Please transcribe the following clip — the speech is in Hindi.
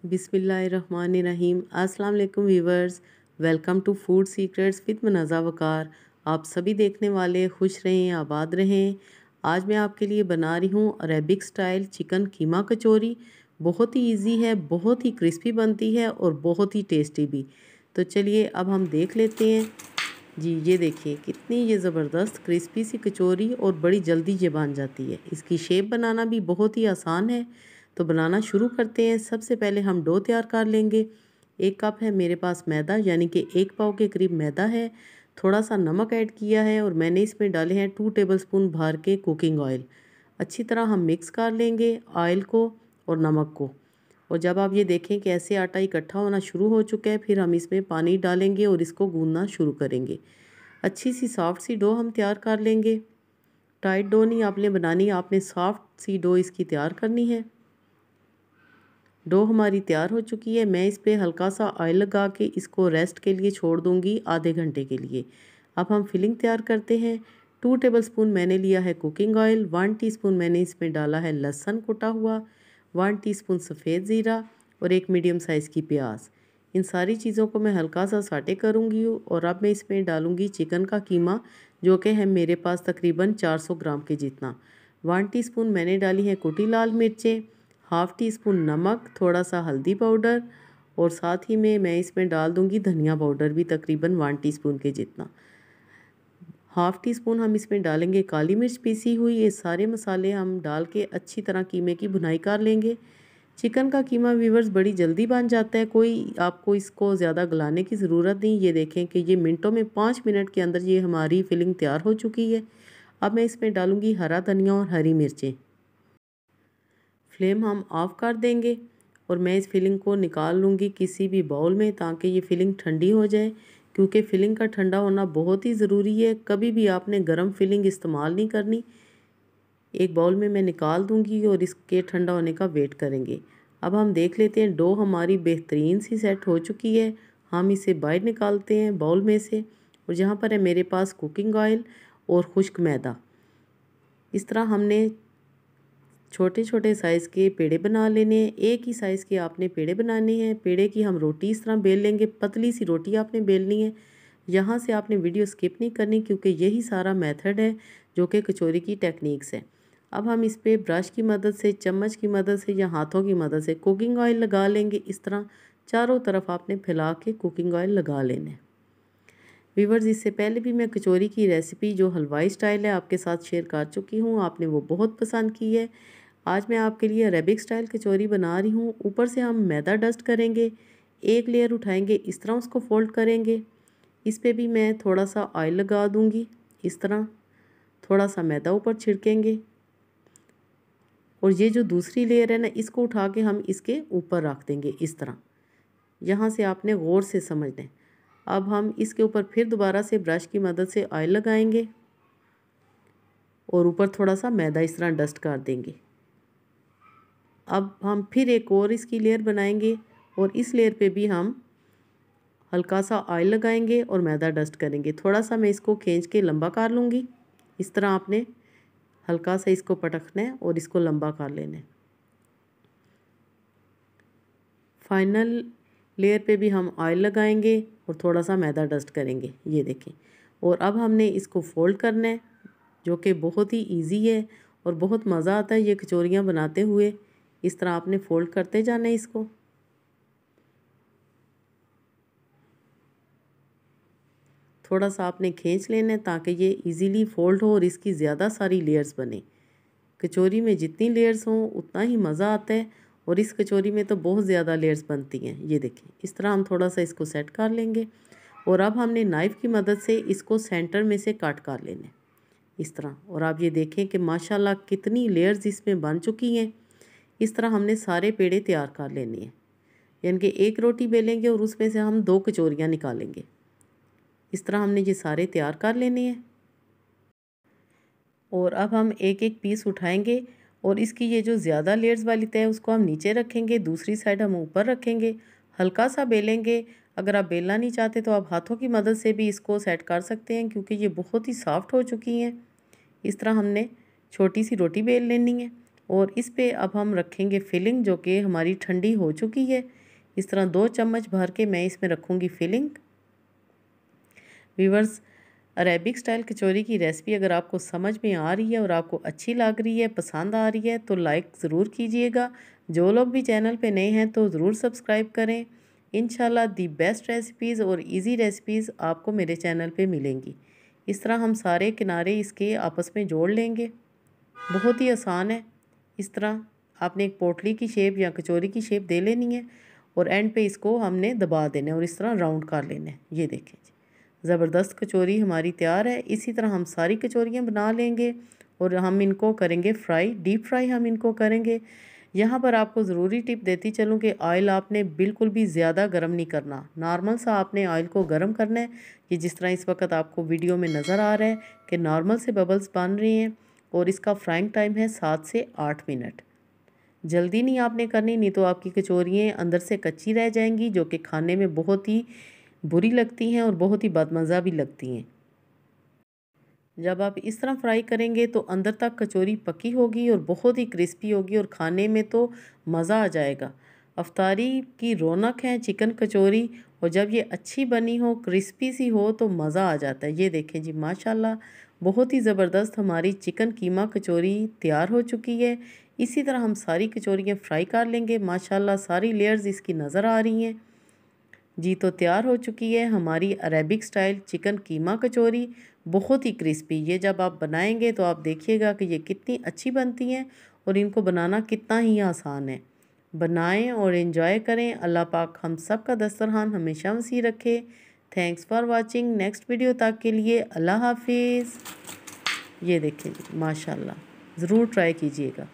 बिस्मिल्लाहिर्रहमानिर्रहीम। अस्सलाम वालेकुम viewers, welcome to food secrets with Munaza Waqar. आप सभी देखने वाले खुश रहें, आबाद रहें। आज मैं आपके लिए बना रही हूँ अरेबिक स्टाइल चिकन कीमा कचौरी। बहुत ही इजी है, बहुत ही क्रिस्पी बनती है और बहुत ही टेस्टी भी। तो चलिए अब हम देख लेते हैं। जी ये देखिए कितनी ये ज़बरदस्त क्रिस्पी सी कचौरी और बड़ी जल्दी ये बन जाती है। इसकी शेप बनाना भी बहुत ही आसान है। तो बनाना शुरू करते हैं। सबसे पहले हम डो तैयार कर लेंगे। 1 कप है मेरे पास मैदा, यानी कि 1 पाव के करीब मैदा है। थोड़ा सा नमक ऐड किया है और मैंने इसमें डाले हैं 2 टेबलस्पून भर के कुकिंग ऑयल। अच्छी तरह हम मिक्स कर लेंगे ऑयल को और नमक को। और जब आप ये देखें कि ऐसे आटा इकट्ठा होना शुरू हो चुका है, फिर हम इसमें पानी डालेंगे और इसको गूंदना शुरू करेंगे। अच्छी सी सॉफ्ट सी डो हम तैयार कर लेंगे। टाइट डो नहीं आपने बनानी, आपने सॉफ्ट सी डो इसकी तैयार करनी है। डो हमारी तैयार हो चुकी है। मैं इस पर हल्का सा ऑयल लगा के इसको रेस्ट के लिए छोड़ दूंगी आधे घंटे के लिए। अब हम फिलिंग तैयार करते हैं। 2 टेबलस्पून मैंने लिया है कुकिंग ऑयल। 1 टीस्पून मैंने इसमें डाला है लहसुन कुटा हुआ। 1 टीस्पून सफ़ेद ज़ीरा और 1 मीडियम साइज़ की प्याज। इन सारी चीज़ों को मैं हल्का सा साटे करूँगी और अब मैं इसमें डालूँगी चिकन का कीमा, जो कि है मेरे पास तकरीबन 400 ग्राम के जितना। 1 टीस्पून मैंने डाली है कुटी लाल मिर्चें, हाफ़ टी स्पून नमक, थोड़ा सा हल्दी पाउडर और साथ ही में मैं इसमें डाल दूंगी धनिया पाउडर भी तकरीबन 1 टीस्पून के जितना। हाफ़ टी स्पून हम इसमें डालेंगे काली मिर्च पीसी हुई। ये सारे मसाले हम डाल के अच्छी तरह कीमे की भुनाई कर लेंगे। चिकन का कीमा व्यूवर्स बड़ी जल्दी बन जाता है, कोई आपको इसको ज़्यादा गलाने की ज़रूरत नहीं। ये देखें कि ये मिनटों में 5 मिनट के अंदर ये हमारी फिलिंग तैयार हो चुकी है। अब मैं इसमें डालूँगी हरा धनिया और हरी मिर्चें। फ्लेम हम ऑफ़ कर देंगे और मैं इस फिलिंग को निकाल लूँगी किसी भी बाउल में, ताकि ये फिलिंग ठंडी हो जाए, क्योंकि फिलिंग का ठंडा होना बहुत ही ज़रूरी है। कभी भी आपने गर्म फिलिंग इस्तेमाल नहीं करनी। एक बाउल में मैं निकाल दूँगी और इसके ठंडा होने का वेट करेंगे। अब हम देख लेते हैं डो हमारी बेहतरीन सी सेट हो चुकी है। हम इसे बाहर निकालते हैं बाउल में से। और यहाँ पर है मेरे पास कुकिंग ऑयल और खुश्क मैदा। इस तरह हमने छोटे छोटे साइज़ के पेड़े बना लेने हैं। एक ही साइज़ के आपने पेड़े बनाने हैं। पेड़े की हम रोटी इस तरह बेल लेंगे, पतली सी रोटी आपने बेलनी है। यहाँ से आपने वीडियो स्किप नहीं करनी, क्योंकि यही सारा मेथड है जो कि कचौरी की टेक्निक्स है। अब हम इस पर ब्रश की मदद से, चम्मच की मदद से या हाथों की मदद से कुकिंग ऑयल लगा लेंगे। इस तरह चारों तरफ आपने फैला के कुकिंग ऑयल लगा लेना है। व्यूवर्स, इससे पहले भी मैं कचौरी की रेसिपी जो हलवाई स्टाइल है आपके साथ शेयर कर चुकी हूँ, आपने वो बहुत पसंद की है। आज मैं आपके लिए अरेबिक स्टाइल कचौरी बना रही हूँ। ऊपर से हम मैदा डस्ट करेंगे, एक लेयर उठाएंगे, इस तरह उसको फोल्ड करेंगे। इस पे भी मैं थोड़ा सा ऑयल लगा दूँगी। इस तरह थोड़ा सा मैदा ऊपर छिड़केंगे और ये जो दूसरी लेयर है ना, इसको उठा के हम इसके ऊपर रख देंगे इस तरह। यहाँ से आपने गौर से समझना है। अब हम इसके ऊपर फिर दोबारा से ब्रश की मदद से ऑयल लगाएंगे और ऊपर थोड़ा सा मैदा इस तरह डस्ट कर देंगे। अब हम फिर एक और इसकी लेयर बनाएंगे और इस लेयर पे भी हम हल्का सा ऑयल लगाएंगे और मैदा डस्ट करेंगे। थोड़ा सा मैं इसको खींच के लंबा कर लूँगी। इस तरह आपने हल्का सा इसको पटकना है और इसको लंबा कर लेना है। फाइनल लेयर पे भी हम ऑयल लगाएंगे और थोड़ा सा मैदा डस्ट करेंगे, ये देखें। और अब हमने इसको फोल्ड करना है, जो कि बहुत ही इजी है और बहुत मज़ा आता है ये कचौरियाँ बनाते हुए। इस तरह आपने फोल्ड करते जाना है इसको। थोड़ा सा आपने खींच लेना है ताकि ये इजीली फोल्ड हो और इसकी ज़्यादा सारी लेयर्स बने। कचौरी में जितनी लेयर्स हों उतना ही मज़ा आता है और इस कचौरी में तो बहुत ज़्यादा लेयर्स बनती हैं। ये देखें, इस तरह हम थोड़ा सा इसको सेट कर लेंगे और अब हमने नाइफ़ की मदद से इसको सेंटर में से कट कर लेना है इस तरह। और आप ये देखें कि माशाल्लाह कितनी लेयर्स इसमें बन चुकी हैं। इस तरह हमने सारे पेड़े तैयार कर लेने हैं, यानी कि एक रोटी बेलेंगे और उसमें से हम 2 कचौरियाँ निकालेंगे। इस तरह हमने ये सारे तैयार कर लेने हैं। और अब हम एक एक पीस उठाएंगे और इसकी ये जो ज़्यादा लेयर्स वाली तय है उसको हम नीचे रखेंगे, दूसरी साइड हम ऊपर रखेंगे। हल्का सा बेलेंगे। अगर आप बेलना नहीं चाहते तो आप हाथों की मदद से भी इसको सेट कर सकते हैं, क्योंकि ये बहुत ही सॉफ्ट हो चुकी हैं। इस तरह हमने छोटी सी रोटी बेल लेनी है। और इस पे अब हम रखेंगे फिलिंग जो कि हमारी ठंडी हो चुकी है। इस तरह 2 चम्मच भर के मैं इसमें रखूँगी फिलिंग। व्यूअर्स, अरेबिक स्टाइल कचौरी की रेसिपी अगर आपको समझ में आ रही है और आपको अच्छी लग रही है, पसंद आ रही है तो लाइक ज़रूर कीजिएगा। जो लोग भी चैनल पे नए हैं तो ज़रूर सब्सक्राइब करें। इंशाल्लाह दी बेस्ट रेसिपीज़ और इजी रेसिपीज़ आपको मेरे चैनल पे मिलेंगी। इस तरह हम सारे किनारे इसके आपस में जोड़ लेंगे। बहुत ही आसान है। इस तरह आपने एक पोटली की शेप या कचौरी की शेप दे लेनी है और एंड पे इसको हमने दबा देना है और इस तरह राउंड कर लेना है। ये देखें जी, ज़बरदस्त कचौरी हमारी तैयार है। इसी तरह हम सारी कचौरियाँ बना लेंगे और हम इनको करेंगे फ्राई, डीप फ्राई हम इनको करेंगे। यहाँ पर आपको ज़रूरी टिप देती चलूँ कि ऑयल आपने बिल्कुल भी ज़्यादा गर्म नहीं करना, नॉर्मल सा आपने ऑयल को गर्म करना है। कि जिस तरह इस वक्त आपको वीडियो में नज़र आ रहा है कि नॉर्मल से बबल्स बन रहे हैं और इसका फ्राइंग टाइम है 7 से 8 मिनट। जल्दी नहीं आपने करनी, नहीं तो आपकी कचौरियाँ अंदर से कच्ची रह जाएंगी जो कि खाने में बहुत ही बुरी लगती हैं और बहुत ही बदमज़ा भी लगती हैं। जब आप इस तरह फ्राई करेंगे तो अंदर तक कचौरी पकी होगी और बहुत ही क्रिस्पी होगी और खाने में तो मज़ा आ जाएगा। अफ्तारी की रौनक है चिकन कचौरी, और जब ये अच्छी बनी हो, क्रिस्पी सी हो तो मज़ा आ जाता है। ये देखें जी, माशाल्लाह बहुत ही ज़बरदस्त हमारी चिकन कीमा कचौरी तैयार हो चुकी है। इसी तरह हम सारी कचौरियाँ फ्राई कर लेंगे। माशाल्लाह सारी लेयर्स इसकी नज़र आ रही हैं जी। तो तैयार हो चुकी है हमारी अरेबिक स्टाइल चिकन कीमा कचौरी, बहुत ही क्रिस्पी। ये जब आप बनाएंगे तो आप देखिएगा कि ये कितनी अच्छी बनती हैं और इनको बनाना कितना ही आसान है। बनाएं और एंजॉय करें। अल्लाह पाक हम सब का दस्तरखान हमेशा वसी रखे। Thanks for watching. Next video तक के लिए अल्लाह हाफिज़। ये देखें माशाल्लाह, ज़रूर ट्राई कीजिएगा।